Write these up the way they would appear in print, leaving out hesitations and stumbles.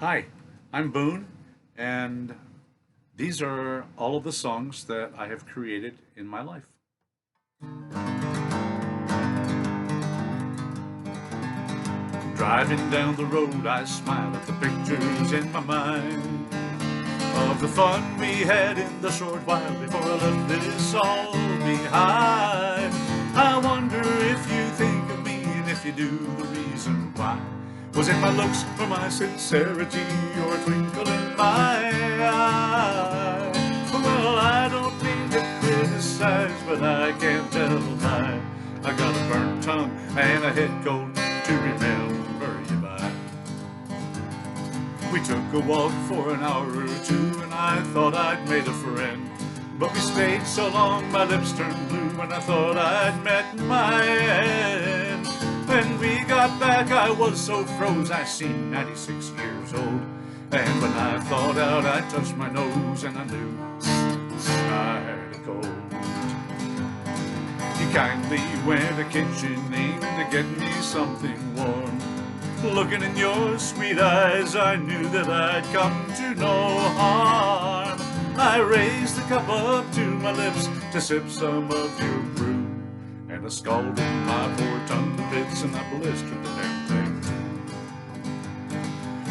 Hi, I'm Boone, and these are all of the songs that I have created in my life. Driving down the road, I smile at the pictures in my mind of the fun we had in the short while before I left this all behind. I wonder if you think of me, and if you do, the reason why. Was it my looks or my sincerity or a twinkle in my eye? Well, I don't mean to criticize, but I can't tell a lie. I got a burnt tongue and a head cold to remember you by. We took a walk for an hour or two, and I thought I'd made a friend. But we stayed so long, my lips turned blue, and I thought I'd met my end. When we got back, I was so froze, I seemed 96 years old. And when I thawed out, I touched my nose, and I knew I had a cold. You kindly went to kitchen aimed to get me something warm. Looking in your sweet eyes, I knew that I'd come to no harm. I raised the cup up to my lips to sip some of your brew, and I scalded my poor tongue to bits, and I blistered the damn thing.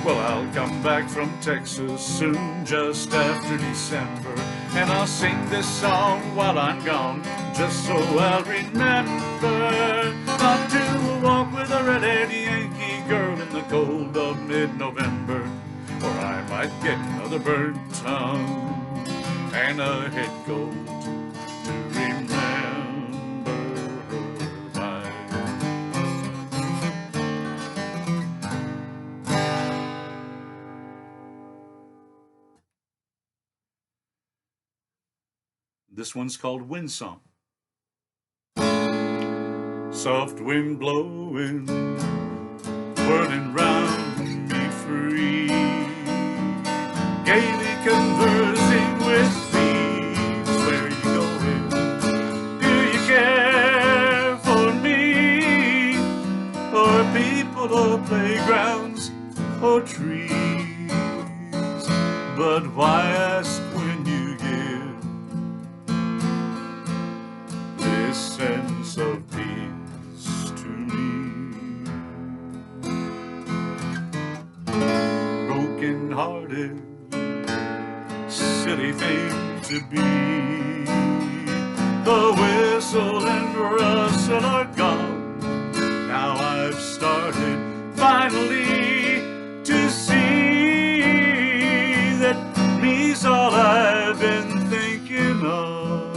Well, I'll come back from Texas soon, just after December, and I'll sing this song while I'm gone, just so I'll remember not to walk with a red-haired Yankee girl in the cold of mid-November, or I might get another burnt tongue and a head cold to remember her by. This one's called Wind Song. Soft wind blowing, whirling round me free, gaily conversing with me. Where are you going? Do you care for me? Or people, or playgrounds, or trees? But why ask when you give this sense of peace to me? Broken-hearted, silly thing to be. The whistle and rustle are gone. Now I've started finally to see that me's all I've been thinking of,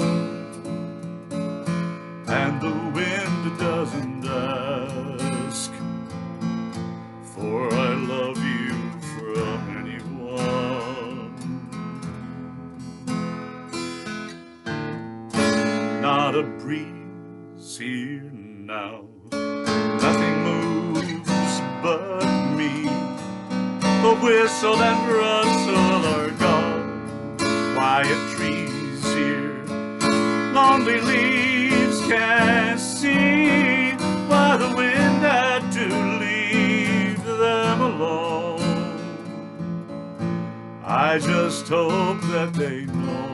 and the wind doesn't ask for I love you from anyone. Not a breeze here now, nothing moves but me. The whistle and rustle are gone, quiet trees here, lonely leaves can't see why the wind had to leave them alone. I just hope that they know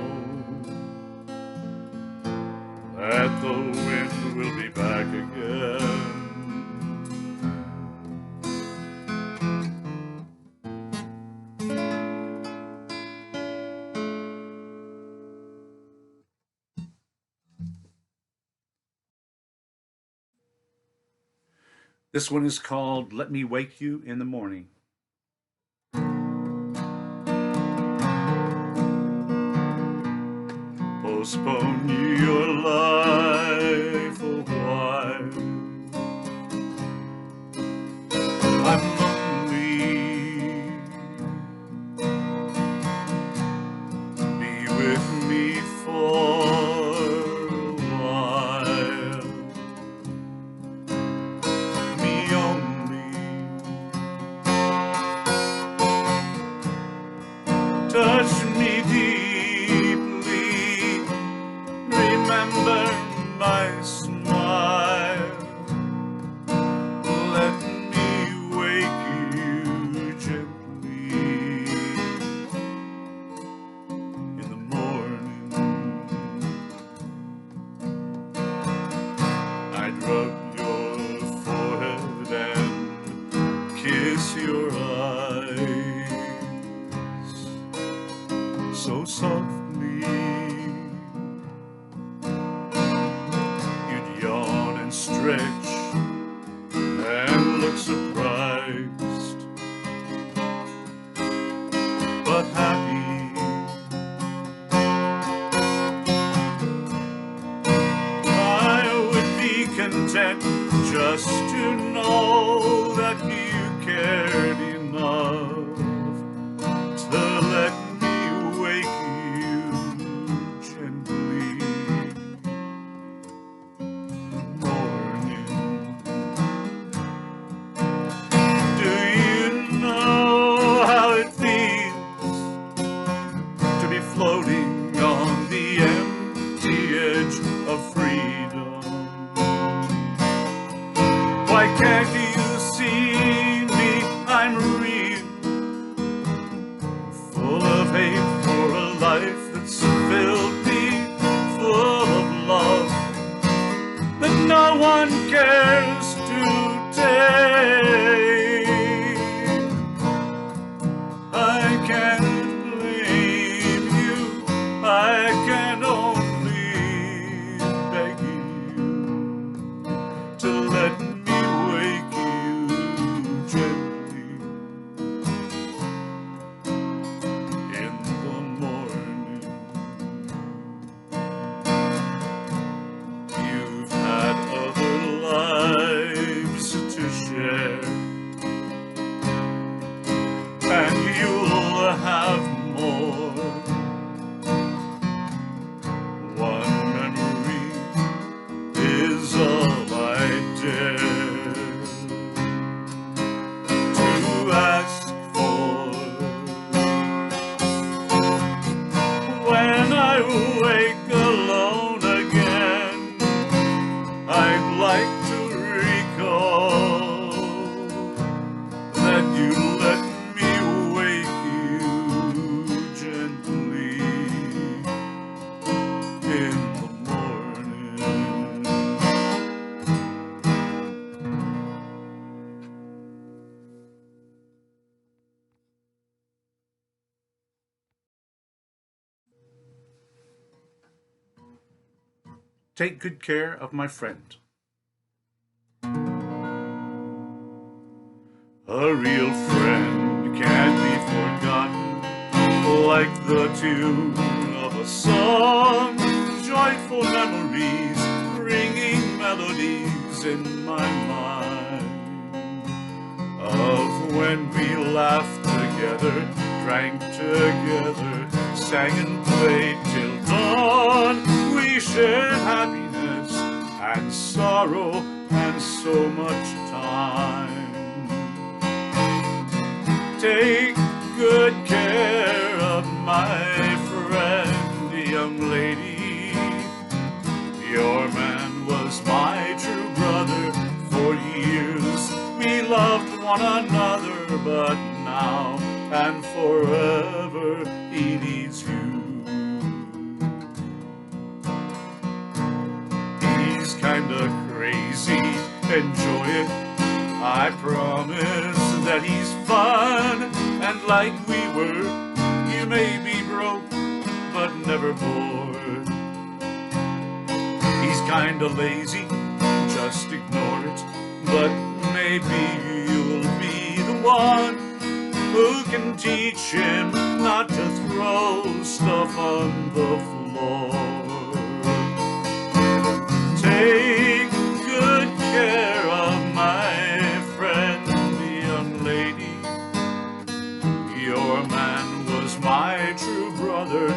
that the wind will be back again. This one is called Let Me Wake You in the Morning. Postpone your life a while. I'm lonely. Be with me for a while. Me only. Touch me deeply. Remember Christ, but happy. I would be content just to know that you cared enough to let me wake you gently. Morning, do you know how it feels to be floating on the empty edge of freedom? Why can't you see me? I'm real, full of hate for a life that's filled me, full of love that no one cares to take. I can't blame you, I can only beg you to let me wake you gently in the morning. You've had other lives to share, and you'll have more. One memory is all I dare to ask for. When I wake alone again, I'd like to recall that you let me wake you gently in the morning. Take good care of my friend. A real friend can't be forgotten, like the tune of a song. Joyful memories, ringing melodies in my mind, of when we laughed together, drank together, sang and played till dawn. We shared happiness and sorrow and so much time. Take good care of my friend, young lady. Your man was my true brother. For years we loved one another, but now and forever he needs you. He's kinda crazy, enjoy it, I promise that he's fun, and like we were, you may be broke, but never bored. He's kinda lazy, just ignore it, but maybe you'll be the one who can teach him not to throw stuff on the floor. Take good care of my friend, young lady. Your man was my true brother.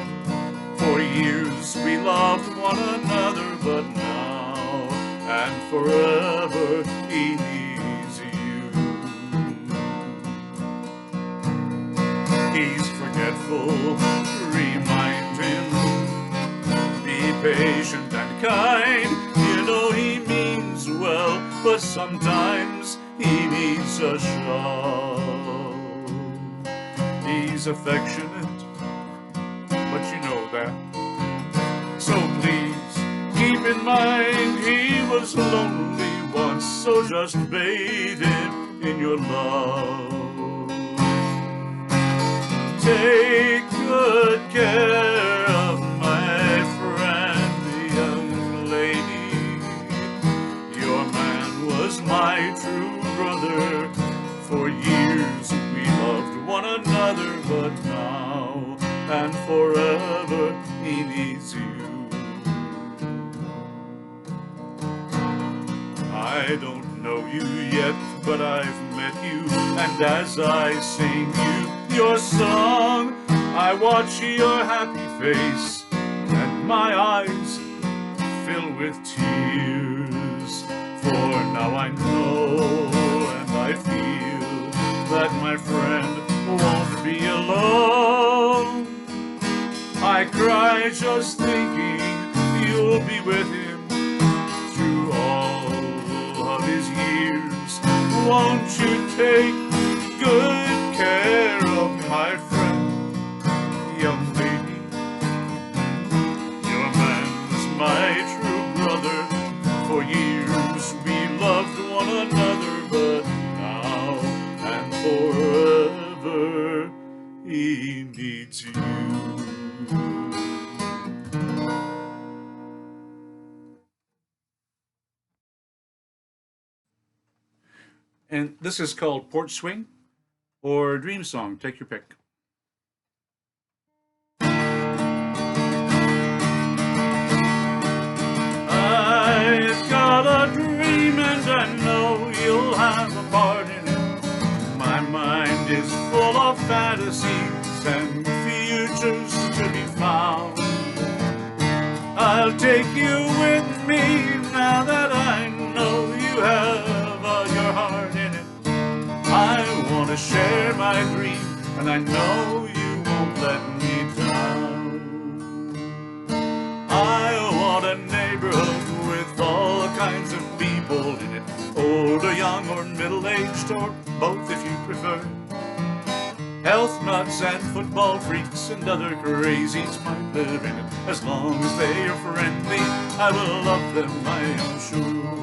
For years we loved one another, but now and forever he needs you. He's forgetful, remind him, be patient and kind. You know he means well, but sometimes he needs a shove. He's affectionate, but you know that. So please keep in mind he was lonely once, so just bathe him in your love. Take good care of my friend, the young lady. Your man was my true brother. For but now and forever he needs you. I don't know you yet, but I've met you, and as I sing you your song, I watch your happy face, and my eyes fill with tears. For now I know and I feel that my friend won't be alone. I cry just thinking you'll be with him through all of his years. Won't you take good care of my friend, young lady? Your man's my true brother. For years we loved one another, but now and forever he needs you. And this is called Porch Swing or Dream Song. Take your pick. I've got a dream and I know you'll have a part in it. My mind is full of fantasies and futures to be found. I'll take you with me now that I know you have your heart in it. I want to share my dream, and I know you won't let me down. I want a neighborhood with all kinds of people in it, old or young or middle-aged or both if you prefer. Health nuts and football freaks and other crazies might live in it. As long as they are friendly, I will love them, I am sure.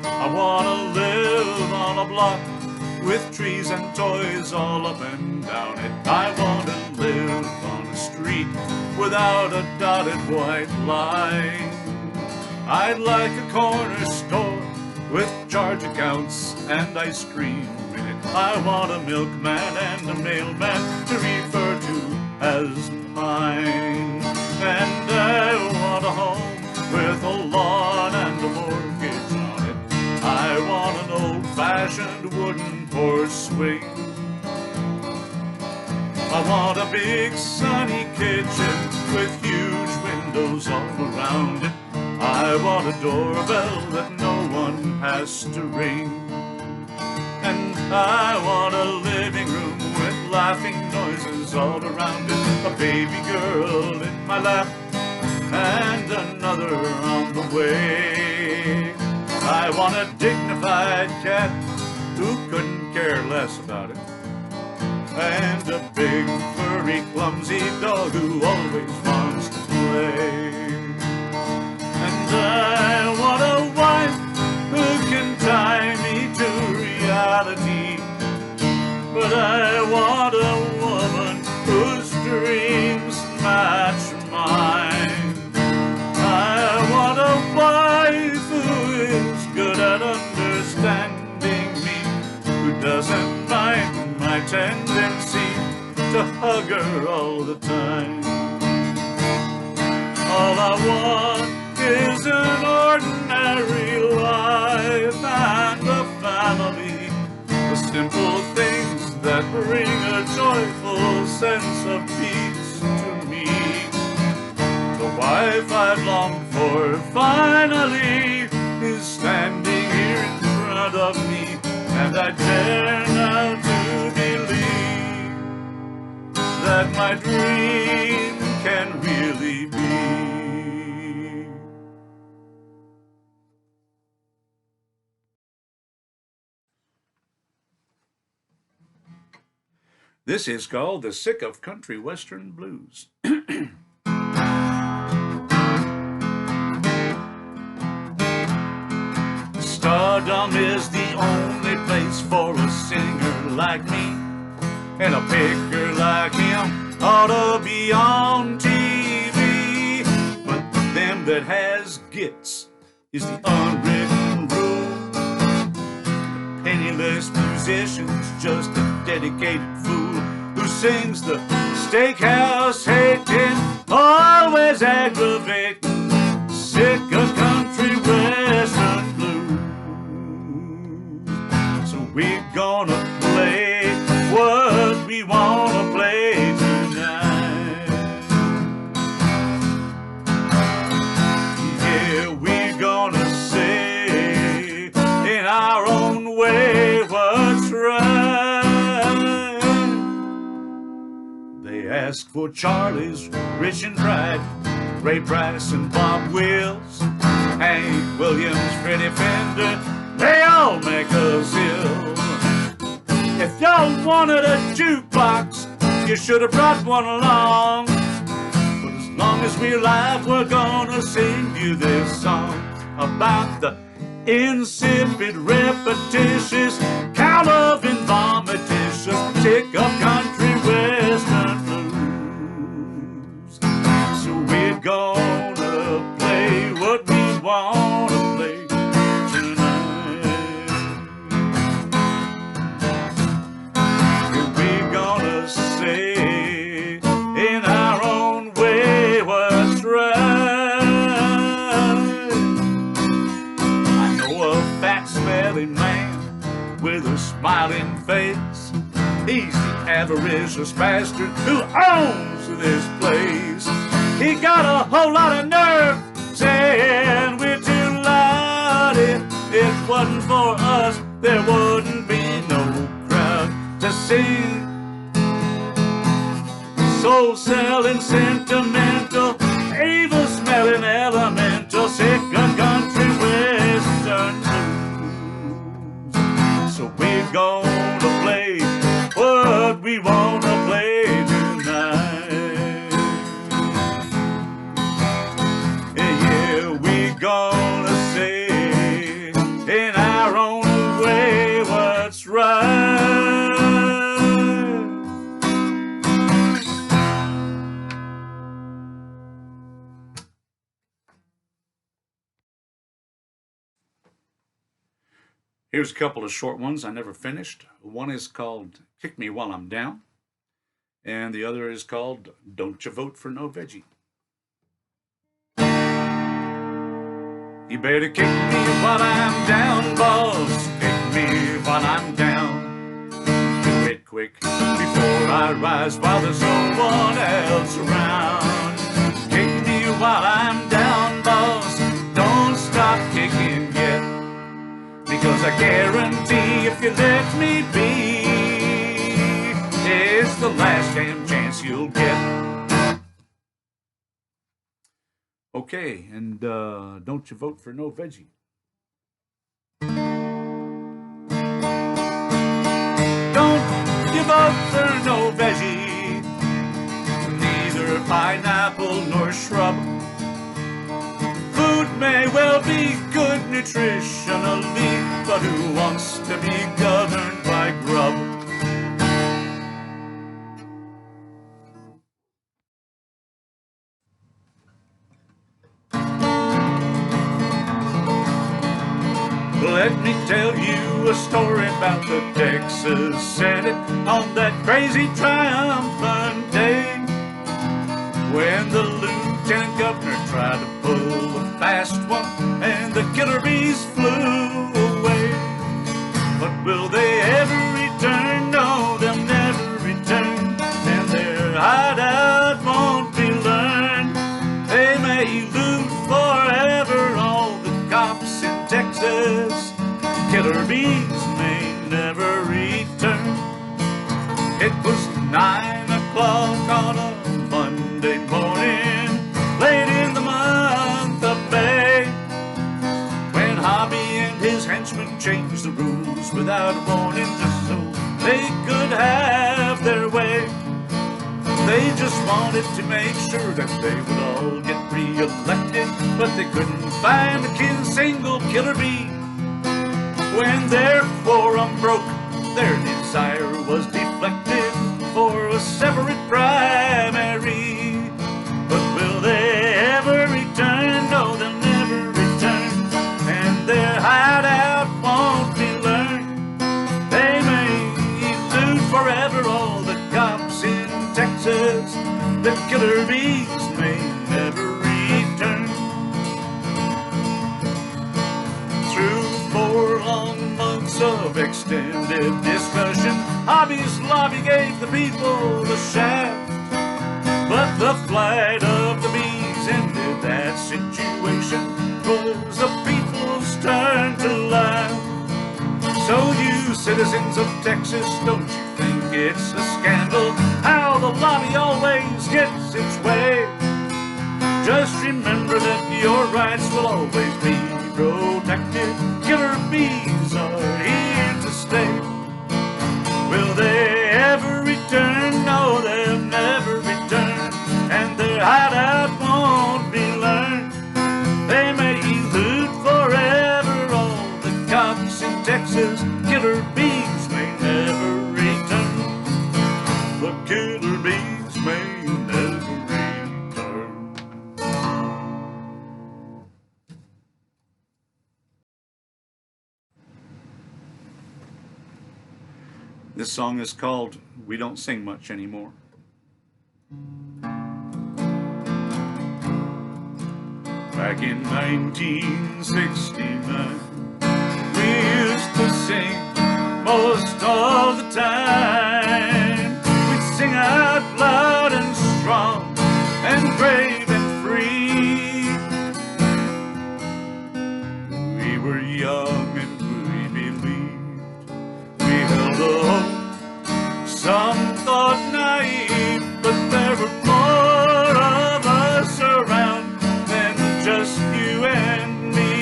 I want to live on a block with trees and toys all up and down it. I want to live on a street without a dotted white line. I'd like a corner store with charge accounts and ice cream in it. I want a milkman and a mailman to refer to as mine. And I want a home with a lawn and a mortgage on it. I want an old-fashioned wooden porch swing. I want a big sunny kitchen with huge windows all around it. I want a doorbell that no one has to ring. And I want a living room with laughing noises all around it. A baby girl in my lap and another on the way. I want a dignified cat who couldn't care less about it, and a big furry clumsy dog who always wants to play. And I want a wife who can tie me to reality, but I want a woman whose dreams match mine. I want a wife who is good at understanding me, who doesn't mind my tendency to hug her all the time. All I want is an ordinary life and a family, the simple things that bring a joyful sense of peace to me. The wife I've longed for finally is standing here in front of me, and I dare now to believe that my dream can really be. This is called The Sick of Country Western Blues. Stardom is the only place for a singer like me, and a picker like him ought to be on TV. But them that has gits is the unwritten rule. The penniless musician's just a dedicated fool who sings the steakhouse hating, always aggravating, sick of country western blues. So we're gonna play what we wanna play tonight. Yeah, we're gonna say in our own way what's right. They ask for Charlie's Rich and Pride, Ray Price and Bob Wills, Hank Williams, Freddie Fender, they all make us ill. If y'all wanted a jukebox, you should have brought one along. But as long as we're alive, we're gonna sing you this song about the insipid, repetitious, cow-loving, vomititious, sick of country western blues. So we're gonna play what we wanna play tonight. We're gonna say in our own way what's right. I know a fat, smelly man with a smiling face. He's the avaricious bastard who owns this place. He got a whole lot of nerve saying we're too loud. If it wasn't for us, there wouldn't be no crowd to sing. Soul-selling, sentimental, evil-smelling, elemental, sick of country western blues. So we're gonna play what we wanna play tonight. Yeah, we're gonna say in our own way what's right. Here's a couple of short ones I never finished. One is called Kick Me While I'm Down, and the other is called Don't You Vote for No Veggie. You better kick me while I'm down, boss. Kick me while I'm down. Do it quick before I rise while there's no one else around. Kick me while I'm down, boss. Don't stop kicking yet. Because I guarantee if you let me be, it's the last damn chance you'll get. Okay, and don't you vote for no veggie. Don't you vote for no veggie, neither pineapple nor shrub. Food may well be good nutritionally, but who wants to be governed by grub? Let me tell you a story about the Texas Senate on that crazy triumphant day, when the lieutenant governor tried to pull a fast one and the killer bees flew away. But will they ever return? No, they'll never return, and their hideout won't be learned. They may loot forever all the cops in Texas. Killer bees may never return. It was 9 o'clock on a Monday morning, late in the month of May, when Hobby and his henchmen changed the rules without warning, just so they could have their way. They just wanted to make sure that they would all get re-elected, but they couldn't find a single killer bee. When their quorum broke, their desire was deflected for a separate primary. But will they ever return? No, they'll never return, and their hideout won't be learned. They may loot forever all the cops in the killer bees may never return. Through 4 long months of extended discussion, Hobby's lobby gave the people the shaft. But the flight of the bees ended that situation. 'Twas the people's turn to laugh. So you citizens of Texas, don't you think it's a scandal how the lobby always gets its way? Just remember that your rights will always be protected. Killer bees are here to stay. Will they ever return? No, they'll never return, and their hideout won't be learned. They may elude forever all the cops in Texas. Killer bees may never return. The killer bees may never return. This song is called We Don't Sing Much Anymore. Back in 1969, we used to sing most all the time. We'd sing out loud and strong and brave and free. We were young and we believed. We held a hope, some thought naive, but there were more of us around than just you and me.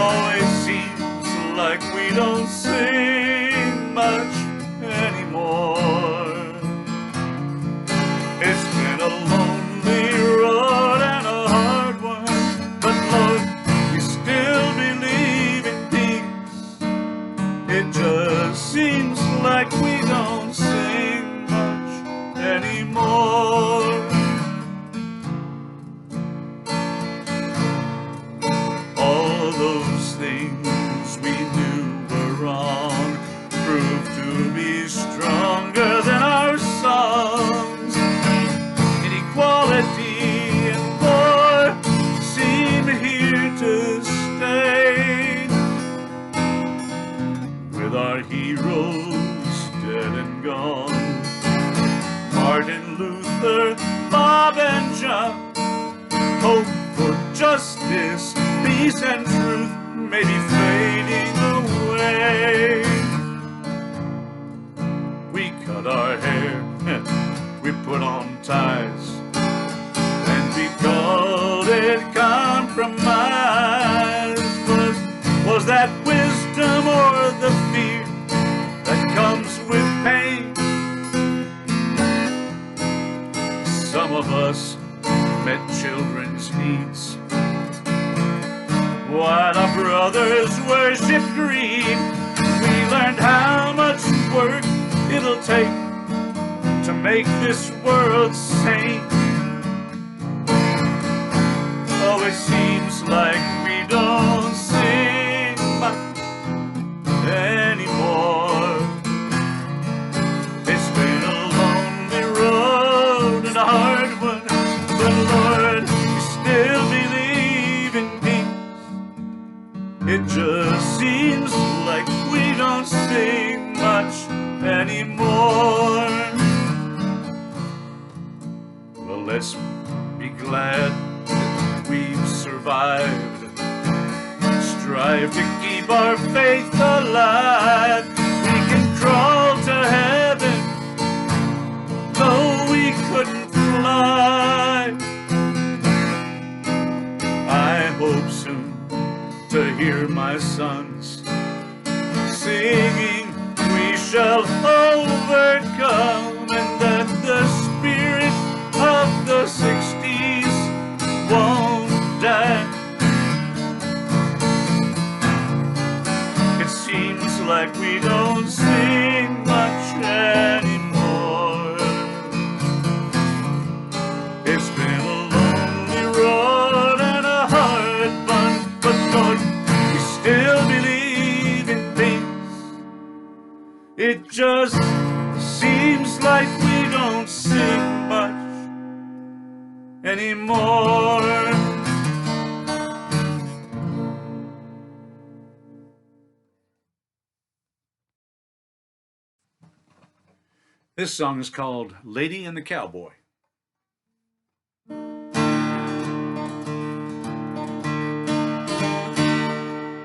Always seems like we don't sing much anymore. It's been a lonely road and a hard one, but Lord, we still believe in peace. It just seems like we don't sing much anymore. All those things we knew were wrong proved to be stronger than our songs. Inequality and war seem here to stay. With our heroes dead and gone, Martin Luther, Bob and John, hope for justice, peace and truth may be fading away. We cut our hair, we put on ties, and we called it compromise. Was that wisdom or the fear that comes with pain? Some of us met children's needs, while our brothers worshiped greed. We learned how much work it'll take to make this world sane. Oh, it seems like we don't sing much anymore. It's been a lonely road and a hard one, but Lord, we still believe in peace. It just seems like we don't sing much anymore. Well, let's be glad that we've survived. Strive to keep our faith alive. We can crawl to heaven, though we couldn't fly. I hope soon to hear my sons singing, we shall overcome, and that the spirit of the 60s won't die. It seems like we don't sing much anymore. It's been a lonely road and a hard one, but Lord, we still believe in peace. It just seems seems like we don't sing much anymore. This song is called Lady and the Cowboy.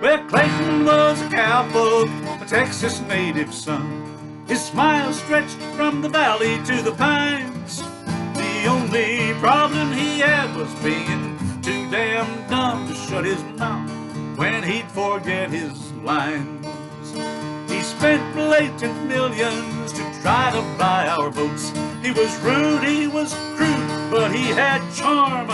Well, Clayton was a cowboy, a Texas native son. His smile stretched from the valley to the pines. The only problem he had was being too damn dumb to shut his mouth when he'd forget his lines. He spent blatant millions to try to buy our votes. He was rude, he was crude, but he had charm.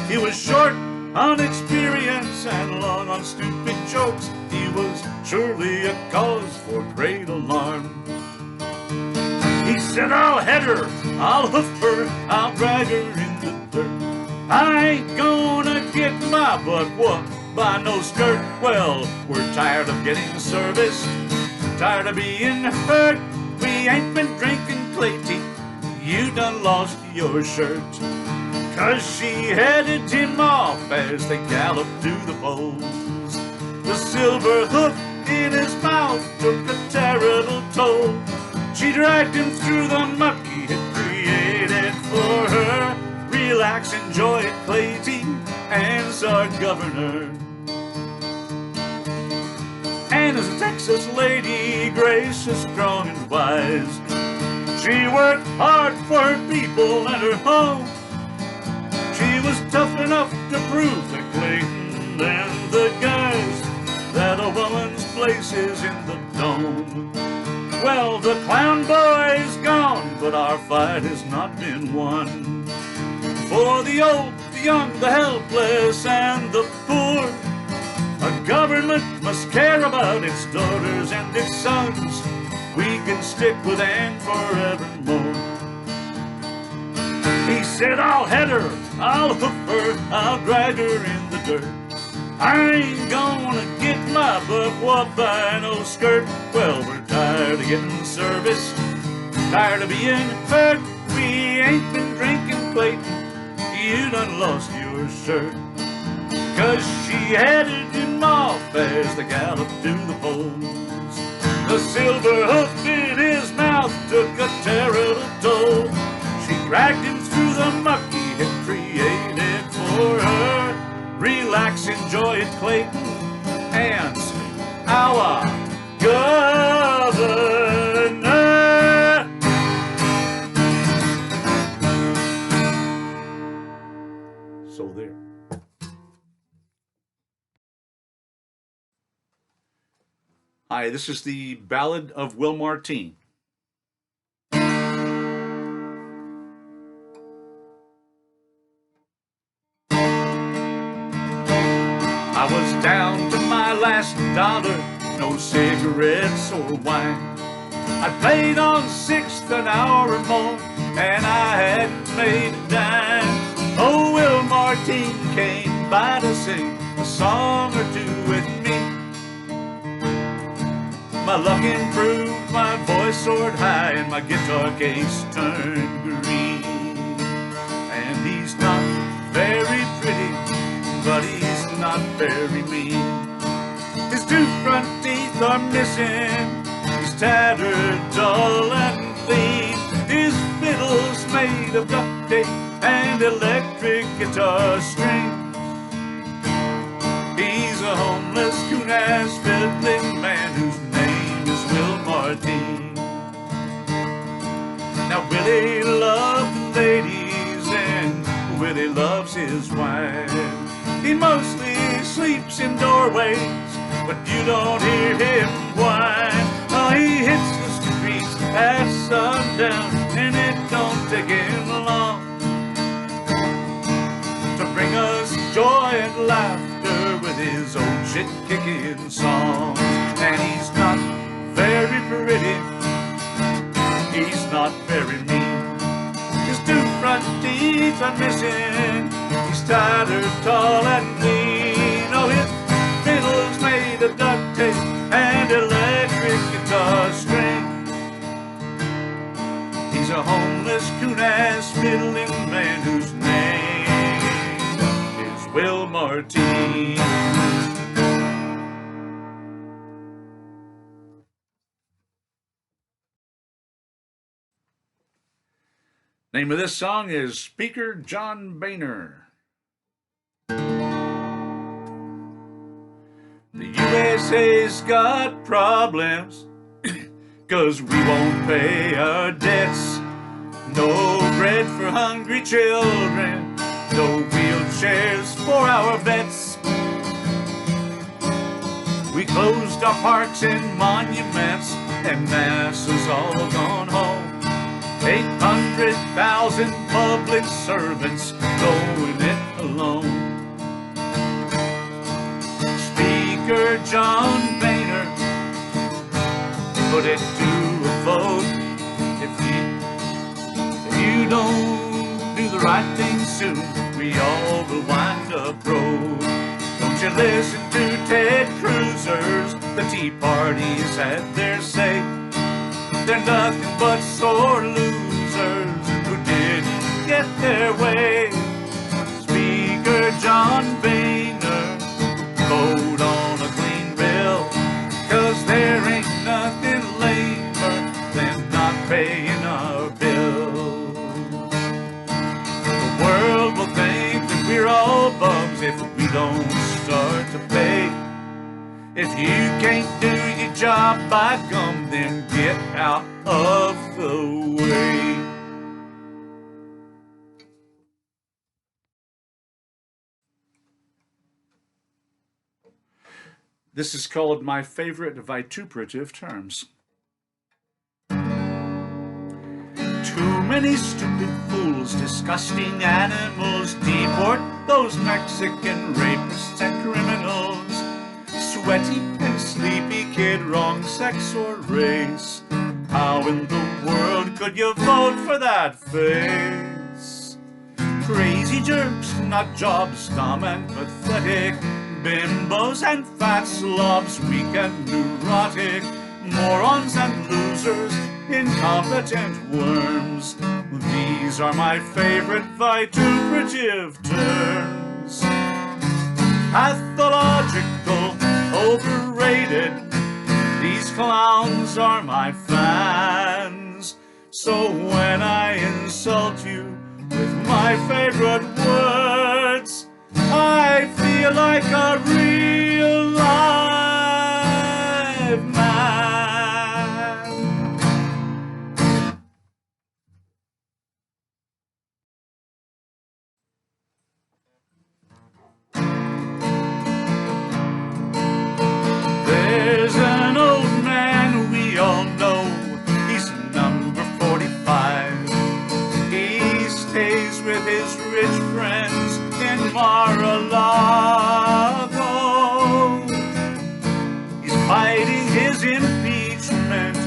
He was short on experience and long on stupid jokes. He was surely a cause for great alarm. He said, I'll head her, I'll hoof her, I'll drag her in the dirt. I ain't gonna get my butt whooped by no skirt. Well, we're tired of getting service, tired of being hurt. We ain't been drinking clay tea, you done lost your shirt. 'Cause she headed him off as they galloped to the polls. The silver hook in his mouth took a terrible toll. She dragged him through the muck he had created for her. Relax, enjoy it, clay tea, and's our governor. And as a Texas lady, gracious, strong, and wise, she worked hard for her people and her home. She was tough enough to prove to Clayton and the guys that a woman's place is in the dome. Well, the clown boy's gone, but our fight has not been won. For the old, the young, the helpless, and the poor, a government must care about its daughters and its sons. We can stick with Anne forevermore. He said, I'll head her, I'll hoof her, I'll drag her in the dirt. I ain't gonna get my butt whooped by no skirt. Well, we're tired of getting service, tired of being hurt. We ain't been drinking Clayton, you done lost your shirt. 'Cause she headed him off as they galloped to the polls. The silver hoof in his mouth took a terrible toll. She dragged him through the muck he had created for her. Relax, enjoy it, Clayton, and sing our governor. So there. Hi, this is the Ballad of Will Martine. I was down to my last dollar, no cigarettes or wine. I paid on sixth an hour or more, and I hadn't made a dime. Oh, Will Martine came by to sing a song or two with me. My luck improved, my voice soared high, and my guitar case turned green. And he's not very pretty, but he's not very mean. His two front teeth are missing, he's tattered, dull, and clean. His fiddle's made of duct tape and electric guitar strings. He's a homeless, coon-ass fiddling man whose name is Will Martine. Now Willie loved the ladies and Willie loves his wife. He mostly sleeps in doorways, but you don't hear him whine. Oh, he hits the streets at sundown, and it don't take him long to bring us joy and laughter with his old shit-kicking songs. And he's not very pretty, he's not very mean. His two front teeth are missing, he's tattered, tall, and lean. Oh, his fiddle's made of duct tape and electric guitar strings. a homeless coon-ass fiddling man whose name is Will Martine. Name of this song is Speaker John Boehner. The USA's got problems, 'cause we won't pay our debts. No bread for hungry children, no wheelchairs for our vets. We closed our parks and monuments, and NASA's all gone home. 800,000 public servants going it alone. Speaker John Boehner, put it to a vote. If you don't do the right thing soon, we all will wind up broke. Don't you listen to Ted Cruzers, the Tea Party's had their say. They're nothing but sore losers who didn't get their way. Speaker John Boehner, vote on a clean bill, 'cause there ain't nothing lamer than not paying our bills. The world will think that we're all bums if we don't start to pay. If you can't do your job, by gum, then get out of the way. This is called my favorite vituperative terms. Too many stupid fools, disgusting animals, deport those Mexican rapists and criminals. Sweaty and sleepy kid, wrong sex or race. How in the world could you vote for that face? Crazy jerks, nut jobs, dumb and pathetic. Bimbos and fat slobs, weak and neurotic. Morons and losers, incompetent worms. These are my favorite vituperative terms. Pathological, overrated, these clowns are my fans. So when I insult you with my favorite words, I feel like a real live man. There's an old man we all know, he's number 45. He stays with his rich friends in Mar-a-Lago. He's fighting his impeachment,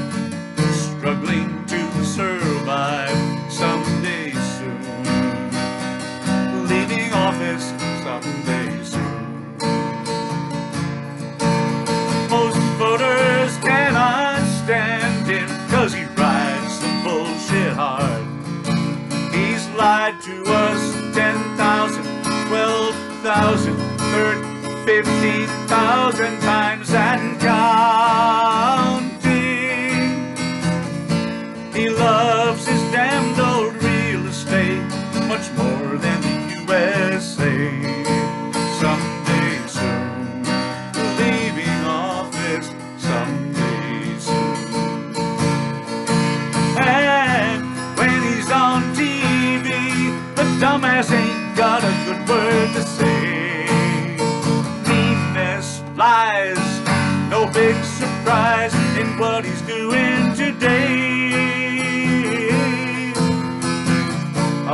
struggling to survive someday soon, leaving office someday soon. Most voters cannot stand him, 'cause he rides the bullshit hard. He's lied to us 10,000, 12,000, 15,000 times and counting. He loves his damned old real estate much more than the USA. Someday soon, leaving office someday soon. And when he's on TV, the dumbass ain't got a good word to say. Meanness, lies, no big surprise in what he's doing today.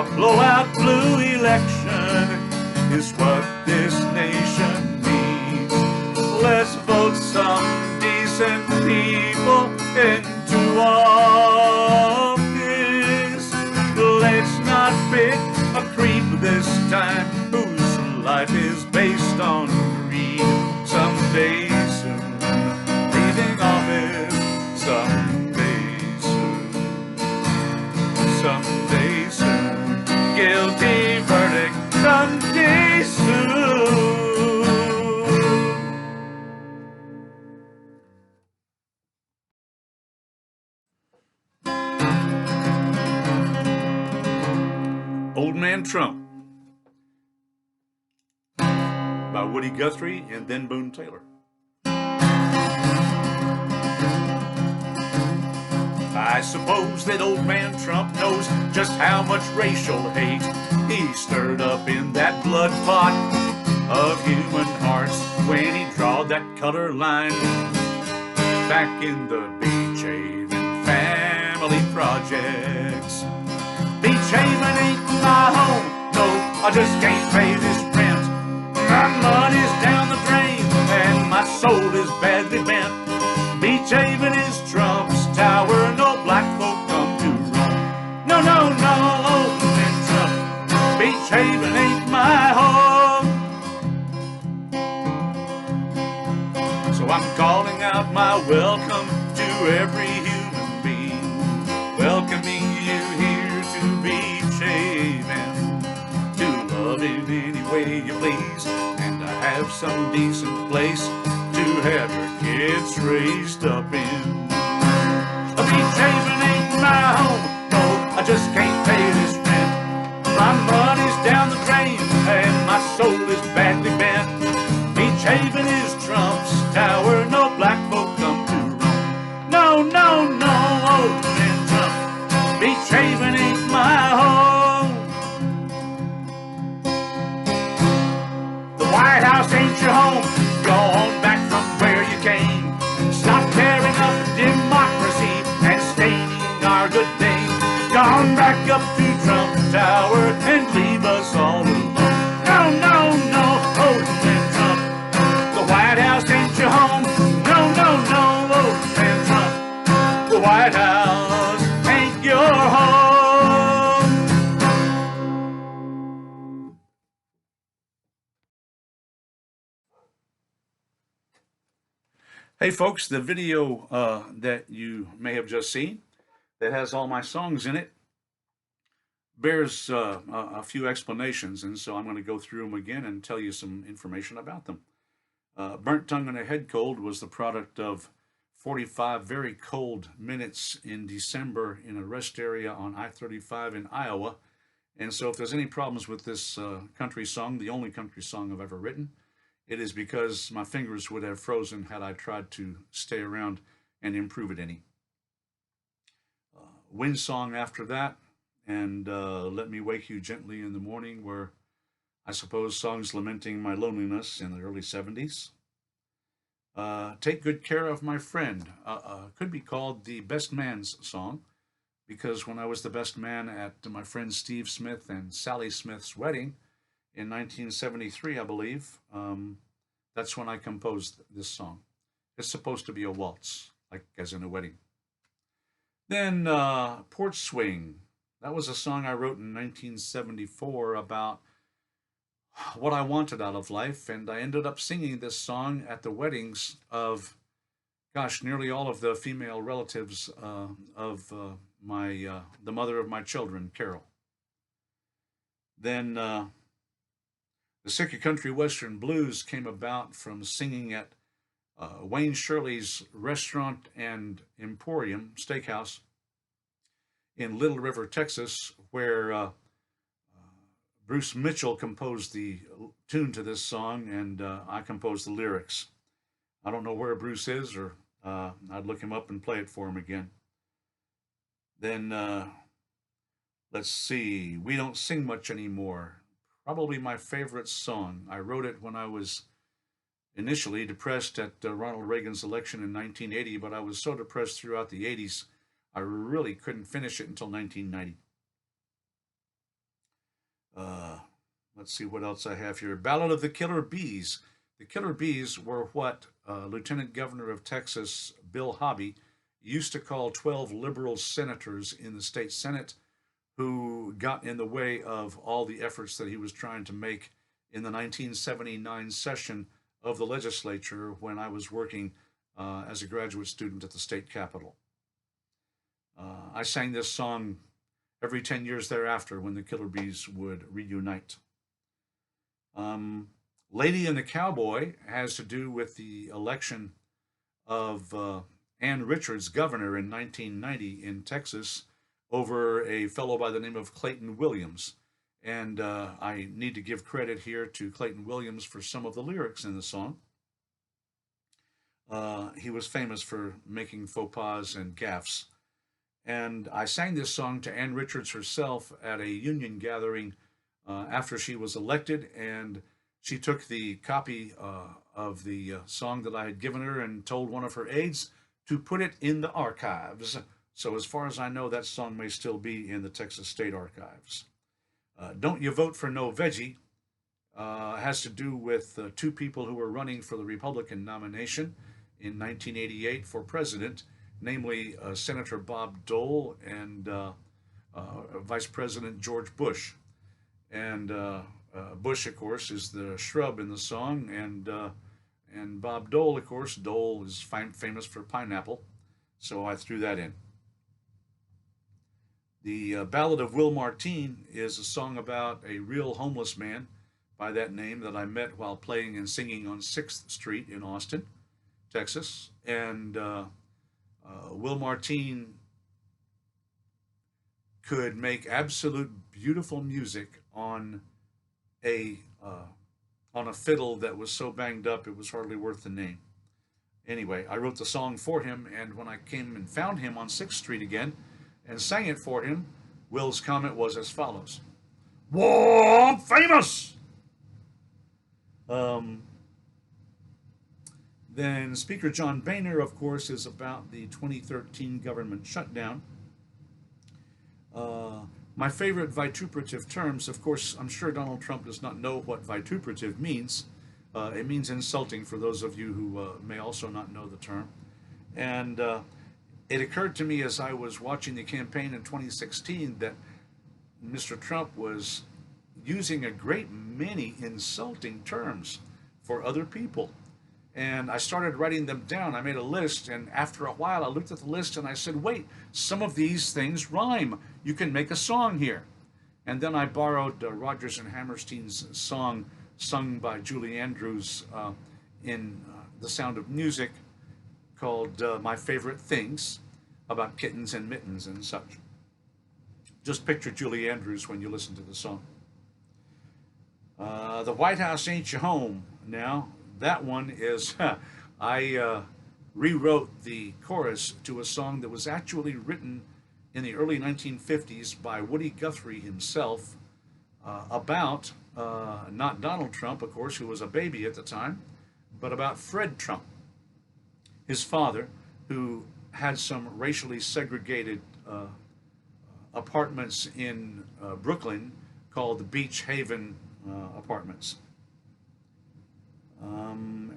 A blowout blue election is what this nation needs. Let's vote some decent people into office. Let's not pick a creep this time whose life is based on greed. Someday soon, leaving office someday soon. Old Man Trump by Woody Guthrie and then Boone Taylor. I suppose that old man Trump knows just how much racial hate he stirred up in that blood pot of human hearts when he drawed that color line back in the Beach Haven family projects. Beach Haven ain't my home, no, I just can't pay this rent. My money's down the drain and my soul is badly bent. Beach Haven is Trump's tower, no black folk come to roam. No, no, no, old man Trump, Beach Haven ain't my home. So I'm calling out my welcome to every human being, welcoming you here to Beach Haven, to love in any way you please, and to have some decent place to have your kids raised up in. A Beach Haven ain't my home, no, I just can't pay this rent. My money's down the drain and my soul is badly bent. Beach Haven is Trump's tower, no black folk come to roam. No, no, no, old man Trump, Beach Haven ain't my home. The White House ain't your home, go on back from where you came. Stop tearing up democracy and staining our good name. Gone back up to Trump Tower and leave us all alone. No, no, no, old man Trump, the White House ain't your home. No, no, no, old man Trump, the White House ain't your home. Hey folks, the video that you may have just seen that has all my songs in it bears a few explanations, and so I'm going to go through them again and tell you some information about them. Burnt Tongue and a Head Cold was the product of 45 very cold minutes in December in a rest area on I-35 in Iowa. And so if there's any problems with this country song, the only country song I've ever written, it is because my fingers would have frozen had I tried to stay around and improve it any. Wind Song after that, and Let Me Wake You Gently in the Morning were, I suppose, songs lamenting my loneliness in the early 70s. Take Good Care of My Friend could be called the best man's song, because when I was the best man at my friend Steve Smith and Sally Smith's wedding in 1973, I believe, that's when I composed this song. It's supposed to be a waltz, like as in a wedding. Then Porch Swing. That was a song I wrote in 1974 about what I wanted out of life, and I ended up singing this song at the weddings of, gosh, nearly all of the female relatives of the mother of my children, Carol. Then the Sitka Country Western Blues came about from singing at Wayne Shirley's Restaurant and Emporium Steakhouse in Little River, Texas, where Bruce Mitchell composed the tune to this song, and I composed the lyrics. I don't know where Bruce is, or I'd look him up and play it for him again. Then, let's see, We Don't Sing Much Anymore. Probably my favorite song. I wrote it when I was initially depressed at Ronald Reagan's election in 1980, but I was so depressed throughout the 80s, I really couldn't finish it until 1990. Let's see what else I have here. Ballad of the Killer Bees. The Killer Bees were what Lieutenant Governor of Texas, Bill Hobby, used to call 12 liberal senators in the state Senate who got in the way of all the efforts that he was trying to make in the 1979 session of the legislature when I was working as a graduate student at the state capitol. I sang this song every 10 years thereafter when the Killer Bees would reunite. Lady and the Cowboy has to do with the election of Ann Richards governor in 1990 in Texas over a fellow by the name of Clayton Williams. And I need to give credit here to Clayton Williams for some of the lyrics in the song. He was famous for making faux pas and gaffes. And I sang this song to Ann Richards herself at a union gathering after she was elected. And she took the copy of the song that I had given her and told one of her aides to put it in the archives. So, as far as I know, that song may still be in the Texas State Archives. Don't You Vote for No Veggie has to do with two people who were running for the Republican nomination in 1988 for president, namely Senator Bob Dole and Vice President George Bush. And Bush, of course, is the shrub in the song, and Bob Dole, of course, Dole is famous for pineapple, so I threw that in. The Ballad of Will Martine is a song about a real homeless man by that name that I met while playing and singing on 6th Street in Austin, Texas. And Will Martine could make absolute beautiful music on a fiddle that was so banged up it was hardly worth the name. Anyway, I wrote the song for him, and when I came and found him on 6th Street again and sang it for him, Will's comment was as follows: "Whoa, I'm famous!" Um, then Speaker John Boehner, of course, is about the 2013 government shutdown. My favorite vituperative terms, of course, I'm sure Donald Trump does not know what vituperative means. It means insulting for those of you who may also not know the term. And it occurred to me as I was watching the campaign in 2016 that Mr. Trump was using a great many insulting terms for other people. And I started writing them down. I made a list, and after a while I looked at the list and I said, wait, some of these things rhyme. You can make a song here. And then I borrowed Rodgers and Hammerstein's song sung by Julie Andrews in The Sound of Music called My Favorite Things, about kittens and mittens and such. Just picture Julie Andrews when you listen to the song. The White House Ain't Your Home. Now, that one is, I rewrote the chorus to a song that was actually written in the early 1950s by Woody Guthrie himself about, not Donald Trump, of course, who was a baby at the time, but about Fred Trump, his father, who had some racially segregated apartments in Brooklyn called the Beach Haven apartments.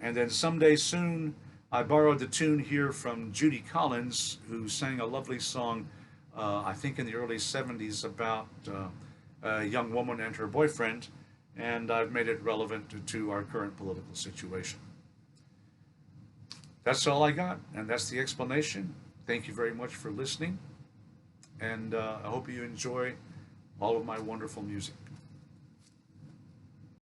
And then Someday Soon, I borrowed the tune here from Judy Collins, who sang a lovely song, I think in the early 70s, about a young woman and her boyfriend, and I've made it relevant to our current political situation. That's all I got, and that's the explanation. Thank you very much for listening, and I hope you enjoy all of my wonderful music.